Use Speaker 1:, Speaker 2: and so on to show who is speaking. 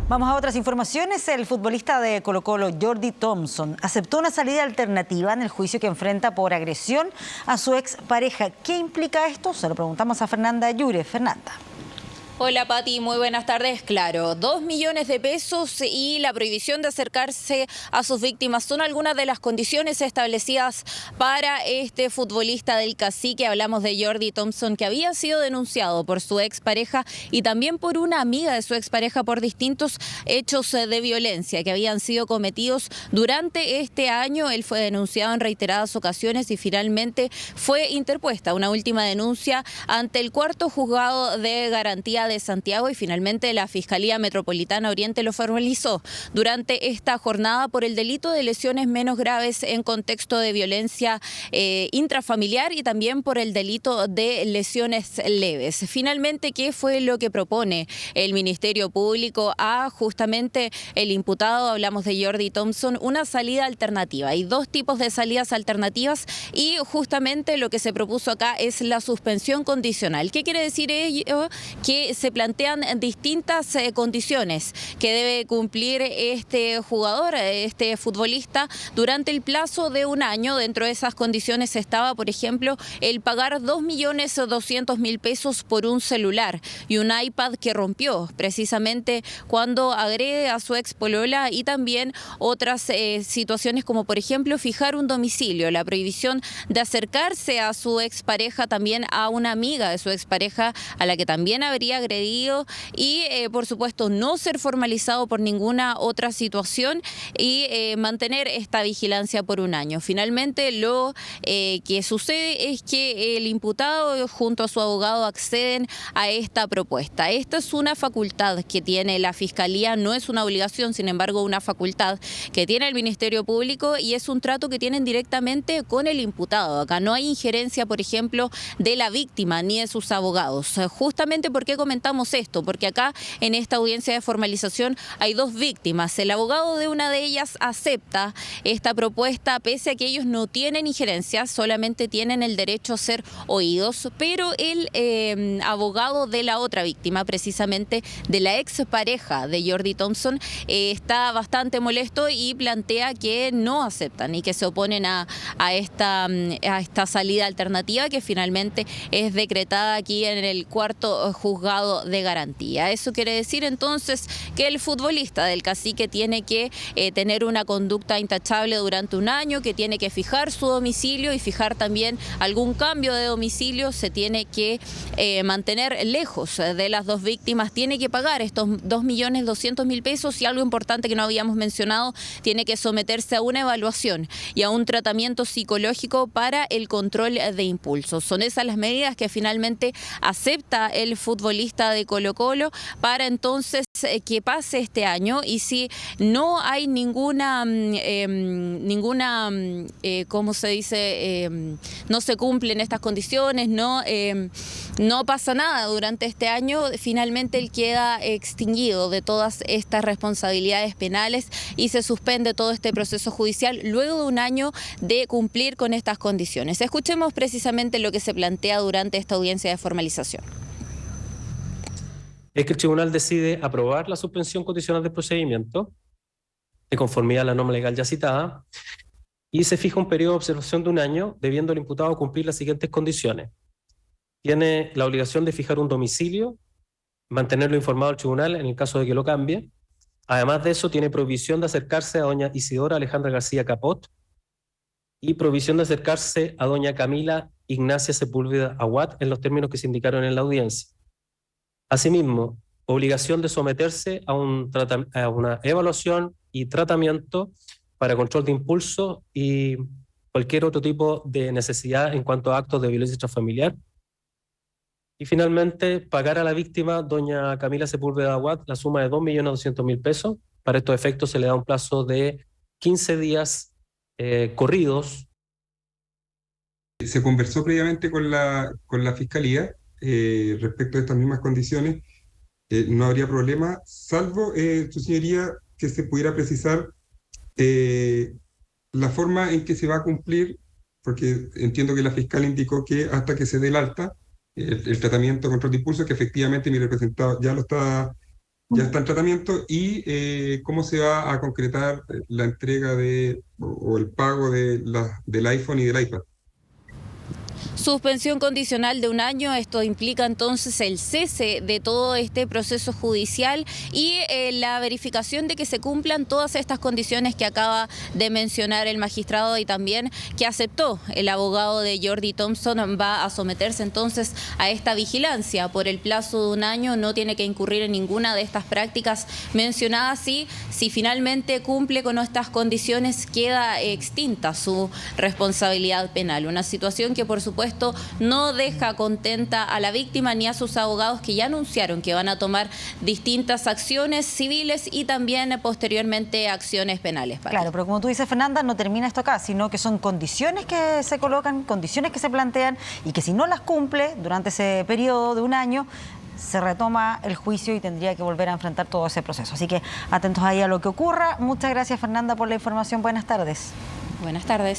Speaker 1: Vamos a otras informaciones. El futbolista de Colo-Colo, Jordi Thompson, aceptó una salida alternativa en el juicio que enfrenta por agresión a su expareja. ¿Qué implica esto? Se lo preguntamos a Fernanda Yure. Fernanda.
Speaker 2: Hola Pati, muy buenas tardes. Claro, 2 millones de pesos y la prohibición de acercarse a sus víctimas son algunas de las condiciones establecidas para este futbolista del Cacique. Hablamos de Jordi Thompson, que había sido denunciado por su expareja y también por una amiga de su expareja por distintos hechos de violencia que habían sido cometidos durante este año. Él fue denunciado en reiteradas ocasiones y finalmente fue interpuesta una última denuncia ante el cuarto juzgado de garantía de Santiago y finalmente la Fiscalía Metropolitana Oriente lo formalizó durante esta jornada por el delito de lesiones menos graves en contexto de violencia intrafamiliar y también por el delito de lesiones leves. Finalmente, ¿qué fue lo que propone el Ministerio Público a justamente el imputado? Hablamos de Jordi Thompson, una salida alternativa. Hay dos tipos de salidas alternativas y justamente lo que se propuso acá es la suspensión condicional. ¿Qué quiere decir ello? Que se plantean distintas condiciones que debe cumplir este jugador, este futbolista, durante el plazo de un año. Dentro de esas condiciones estaba, por ejemplo, el pagar 2.200.000 pesos por un celular y un iPad que rompió precisamente cuando agrede a su expolola, y también otras situaciones como, por ejemplo, fijar un domicilio, la prohibición de acercarse a su expareja, también a una amiga de su expareja a la que también habría agredido y, por supuesto, no ser formalizado por ninguna otra situación y mantener esta vigilancia por un año. Finalmente, lo que sucede es que el imputado junto a su abogado acceden a esta propuesta. Esta es una facultad que tiene la Fiscalía, no es una obligación, sin embargo, una facultad que tiene el Ministerio Público y es un trato que tienen directamente con el imputado. Acá no hay injerencia, por ejemplo, de la víctima ni de sus abogados. Justamente, ¿por qué comentamos esto? Porque acá en esta audiencia de formalización hay dos víctimas. El abogado de una de ellas acepta esta propuesta pese a que ellos no tienen injerencia, solamente tienen el derecho a ser oídos, pero el abogado de la otra víctima, precisamente de la expareja de Jordi Thompson, está bastante molesto y plantea que no aceptan y que se oponen a esta salida alternativa que finalmente es decretada aquí en el cuarto juzgado de garantía. Eso quiere decir entonces que el futbolista del Cacique tiene que tener una conducta intachable durante un año, que tiene que fijar su domicilio y fijar también algún cambio de domicilio, se tiene que mantener lejos de las dos víctimas, tiene que pagar estos 2.200.000 pesos y algo importante que no habíamos mencionado, tiene que someterse a una evaluación y a un tratamiento psicológico para el control de impulsos. Son esas las medidas que finalmente acepta el futbolista de Colo-Colo para entonces que pase este año, y si no hay ¿cómo se dice? No se cumplen estas condiciones, no pasa nada durante este año, finalmente él queda extinguido de todas estas responsabilidades penales y se suspende todo este proceso judicial luego de un año de cumplir con estas condiciones. Escuchemos precisamente lo que se plantea durante esta audiencia de formalización.
Speaker 3: Es que el tribunal decide aprobar la suspensión condicional del procedimiento de conformidad a la norma legal ya citada y se fija un periodo de observación de un año, debiendo el imputado cumplir las siguientes condiciones. Tiene la obligación de fijar un domicilio, mantenerlo informado al tribunal en el caso de que lo cambie. Además de eso, tiene prohibición de acercarse a doña Isidora Alejandra García Capot y prohibición de acercarse a doña Camila Ignacia Sepúlveda Aguat en los términos que se indicaron en la audiencia. Asimismo, obligación de someterse a una evaluación y tratamiento para control de impulso y cualquier otro tipo de necesidad en cuanto a actos de violencia intrafamiliar. Y finalmente, pagar a la víctima, doña Camila Sepúlveda Aguat, la suma de 2.200.000 pesos. Para estos efectos se le da un plazo de 15 días corridos.
Speaker 4: Se conversó previamente con la Fiscalía respecto a estas mismas condiciones. No habría problema, salvo, su señoría, que se pudiera precisar la forma en que se va a cumplir, porque entiendo que la fiscal indicó que hasta que se dé el alta, el tratamiento de control de impulso, que efectivamente mi representado ya lo está ya está en tratamiento, y cómo se va a concretar la entrega o el pago del iPhone y del iPad.
Speaker 2: Suspensión condicional de 1 año, esto implica entonces el cese de todo este proceso judicial y la verificación de que se cumplan todas estas condiciones que acaba de mencionar el magistrado y también que aceptó el abogado de Jordi Thompson. Va a someterse entonces a esta vigilancia por el plazo de 1 año, no tiene que incurrir en ninguna de estas prácticas mencionadas y si finalmente cumple con estas condiciones queda extinta su responsabilidad penal. Una situación que por supuesto no deja contenta a la víctima ni a sus abogados, que ya anunciaron que van a tomar distintas acciones civiles y también posteriormente acciones penales.
Speaker 1: Claro, pero como tú dices, Fernanda, no termina esto acá, sino que son condiciones que se colocan, condiciones que se plantean y que si no las cumple durante ese periodo de 1 año, se retoma el juicio y tendría que volver a enfrentar todo ese proceso. Así que atentos ahí a lo que ocurra. Muchas gracias, Fernanda, por la información. Buenas tardes.
Speaker 2: Buenas tardes.